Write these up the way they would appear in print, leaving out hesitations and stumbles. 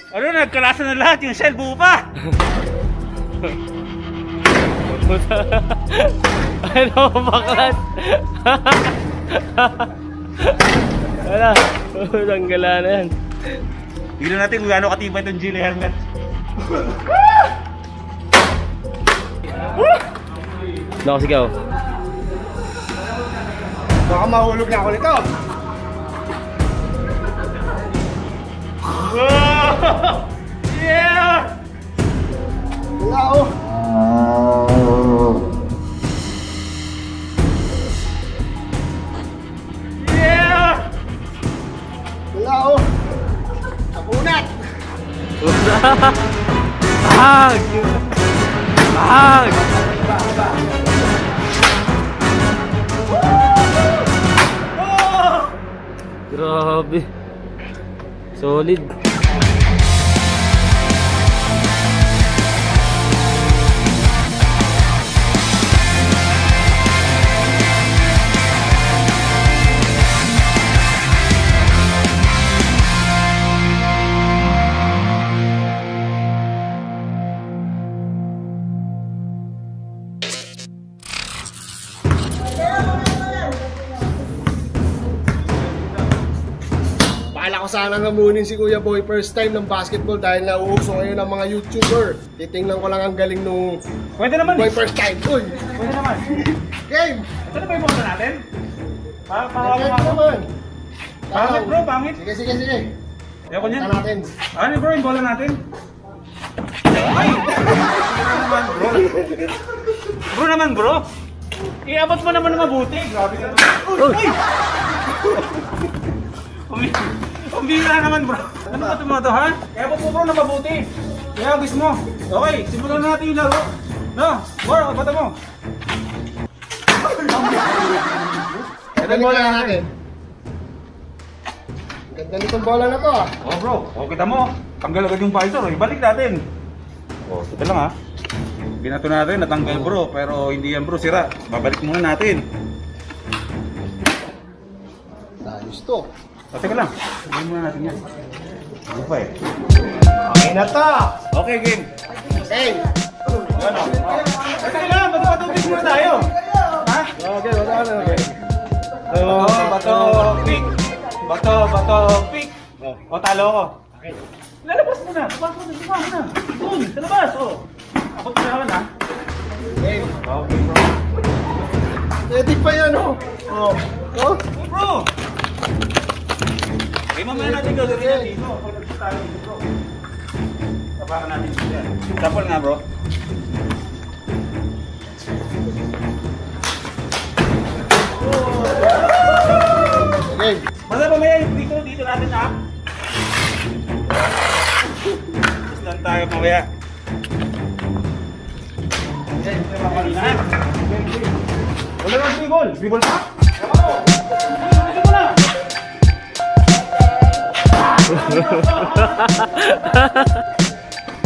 Ano, nagkalasa na lahat, yung shell buo pa. Ano, baklas? Wala, tanggala na yan. Tignan natin kung gaano katibay itong Gila helmet. Nakasigaw. Baka mahulog na ako nito. Yeah! Wala oh. Yeah! Wala oh. Sabunat. Bahag! Bahag! Grabe. Solid. Bala ko sana ngamunin si Kuya Boy first time ng basketball dahil nauuso ngayon ng mga YouTuber. Titingnan ko lang ang galing nung Pwede naman Boy first time. Uy! Pwede naman. Game! Ito na ba yung bola natin? Game naman! Pangit bro, pangit. Sige, sige, sige. Ayoko niyan. Ito natin. Ano bro, yung bola natin? Ay! Bro naman bro. Bro naman bro. Iabot mo naman na mabuti. Grabe ka naman. Uy! Umbira naman bro. Ano ba ito mga to ha? Iabot mo bro na mabuti. Kaya gusto mo. Okay, simulan natin yung laro. No, bro, bata mo. Ito yung bola natin. Ganda nitong bola na to ah. Oh bro, oh kita mo. Tanggal agad yung visor. Ibalik natin. Oh, ito lang ha. Binato natin, natanggal bro. Pero hindi yan bro, sira. Babalik muna natin. Ayos to. O, teka lang. Gawin muna natin yan. Ano pa eh? Okay na to! Okay, game. Game! Ano? Teka lang, bato-bato-pick muna tayo. Ha? Okay, wala na. Okay. Bato-bato-pick. Bato-bato-pick. O, talo ko. Okay. Lalabas mo na. Lalabas mo na. Doon, sa labas. O. Abot mo na naman ha. Game. Okay, bro. Ready pa yan oh. Oh. Oh. Oh, bro! Eh, mamaya natin gagawin yan dito. Pag nagsasabi dito, bro. Tapakan natin dito yan. Tapol nga, bro. Game. Basta mamaya yung dito natin, ha? Tapos lang tayo mamaya. Wala lang bigol. Bigol pa? Bigol na.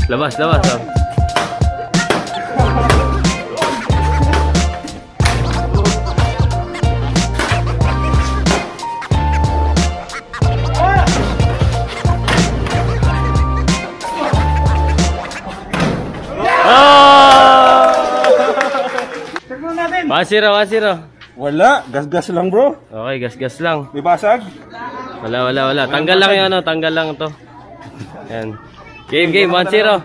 Labas, labas. Oh. Wasiro, wasiro. Wala, gas-gas lang bro. Okay, gas-gas lang. May basag? Wala. Tanggal lang yung ano, tanggal lang to. Yan. Game, 1-0.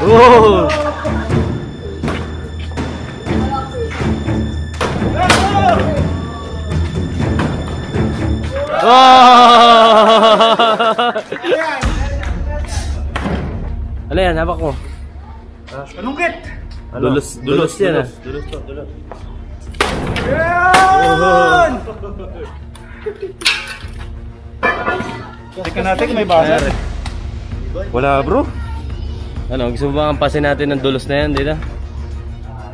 Oh! Ano yan? Habak mo. Anunggit! Dulos yan ah. Dulos. Yan! Tingnan natin kung may basag. Wala bro. Ano, gusto mo ba kampasin natin ng dulos na yan, di na?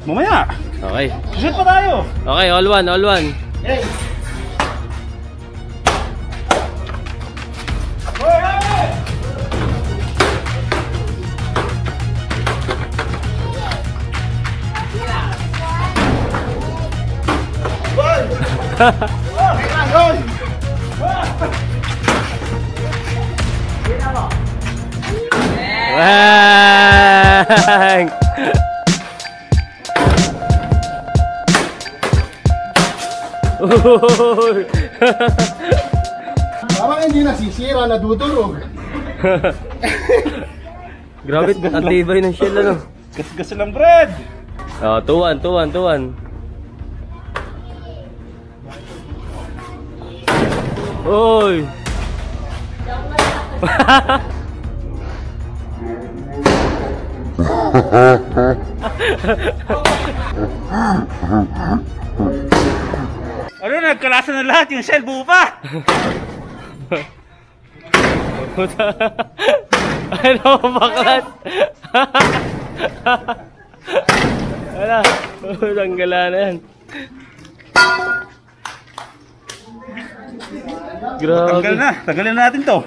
Mamaya. Okay. Shoot pa tayo. Okay, all one. Game. Bang! Uy! Parang hindi nasisira, nadudurog. Grabe, ang tibay ng shell ano. Gas-gas lang, Brad. Oh, 2-1, 2-1, 2-1. Oy! Ano, nagkalasan na lahat yung shell, buo pa. Ano, baklat? Wala, tanggala na yan. Grabe. Tanggalin na natin to.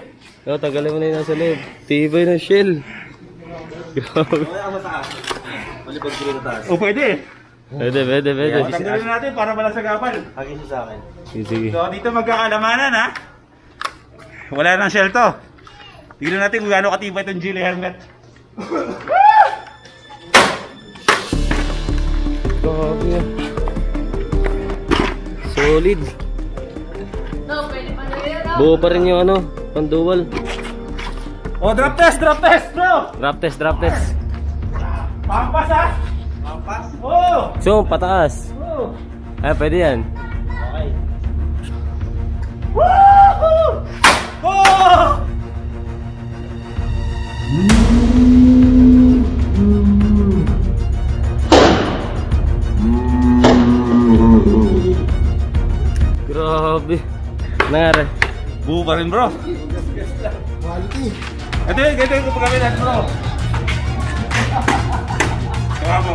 Oh, tanggalin mo na yung nasa loob. Tibay ng shell. Grabe. O, pwede. Pwede. Tanggalin na natin para walang sagapal. Hagin siya sa akin. Sige. So, dito magkakalamanan, ha? Wala nang shell to. Tignan natin kung gaano katibay itong Gili helmet. Grabe yan. Solid. Buo pa rin yung ano, panduwal. Oh, drop test, bro! Drop test. Pampas, ha? Pampas? Oh! So, pataas. Oh! Ay, pwede yan. Okay. Woohoo! Oh! Grabe. Nangyari. Buo pa rin, bro. Quality. Ito yung pagkabit natin, bro. Kawa mo.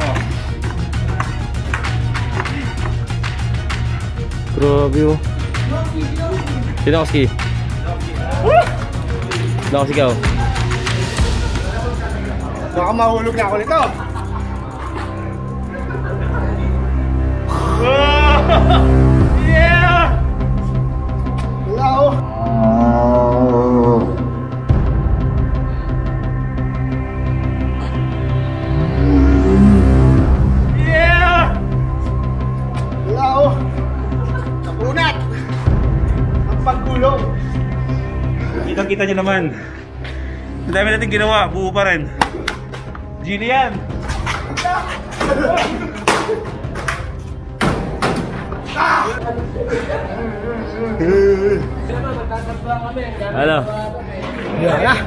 Grabe oh. Sino ako ski? Sino ako sigaw? Baka mahulog na ako nito. Yeah! Wala oh. Yeah! Wala oh. Napunat. Ang paggulong. Kita nyo naman. Ang dami natin ginawa, buo pa rin. Gili yan. Ano? Yeah.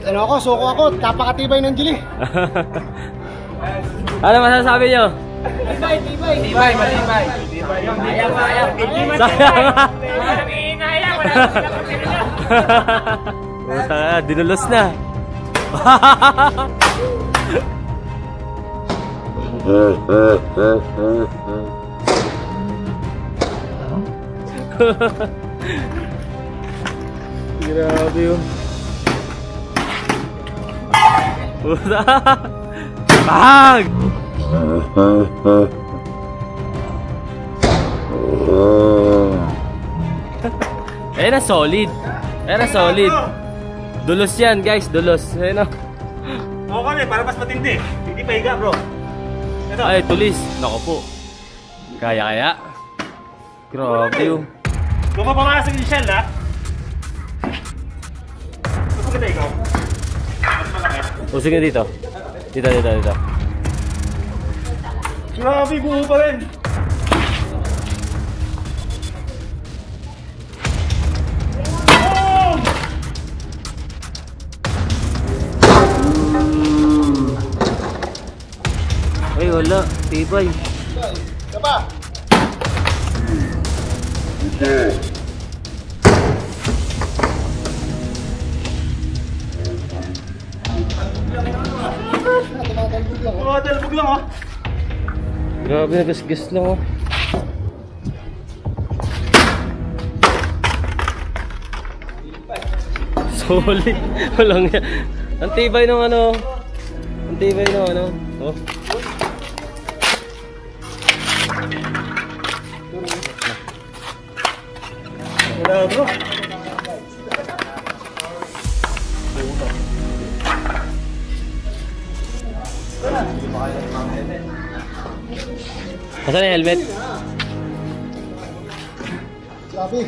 Ano ako, suko ako, napakatibay ng Gili. Ano masasabi nyo? Tibay, matibay. Sayang. Dinulos na. Grabe yun. Bang! Ayan na solid. Dulos yan guys, dulos. Ayan na. Okay, para mas matindi. Hindi pa higa, bro. Ito. Ay, tulis. Nako po. Kaya. Grabe yun. Kung mapamasok yung shell, ha? Gusto kita ikaw? Mas malaki. O sige dito. Dito. Grabe, buo pa rin. Oh! Ay, wala. Tibay. Kaba. Oh, talbog lang, oh. Grabe, nagasgas lang oh. Solid. Walang yan. Ang tibay ng ano. Oh. bro. Nasaan yung helmet? Sabi.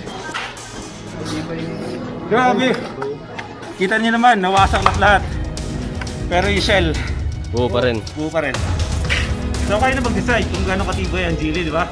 Grabe. Kita niyo naman, nawasak lahat. Pero yung shell, Buo pa rin. buo pa rin. So kayo na mag-decide kung gaano katibay ang Geely, di ba?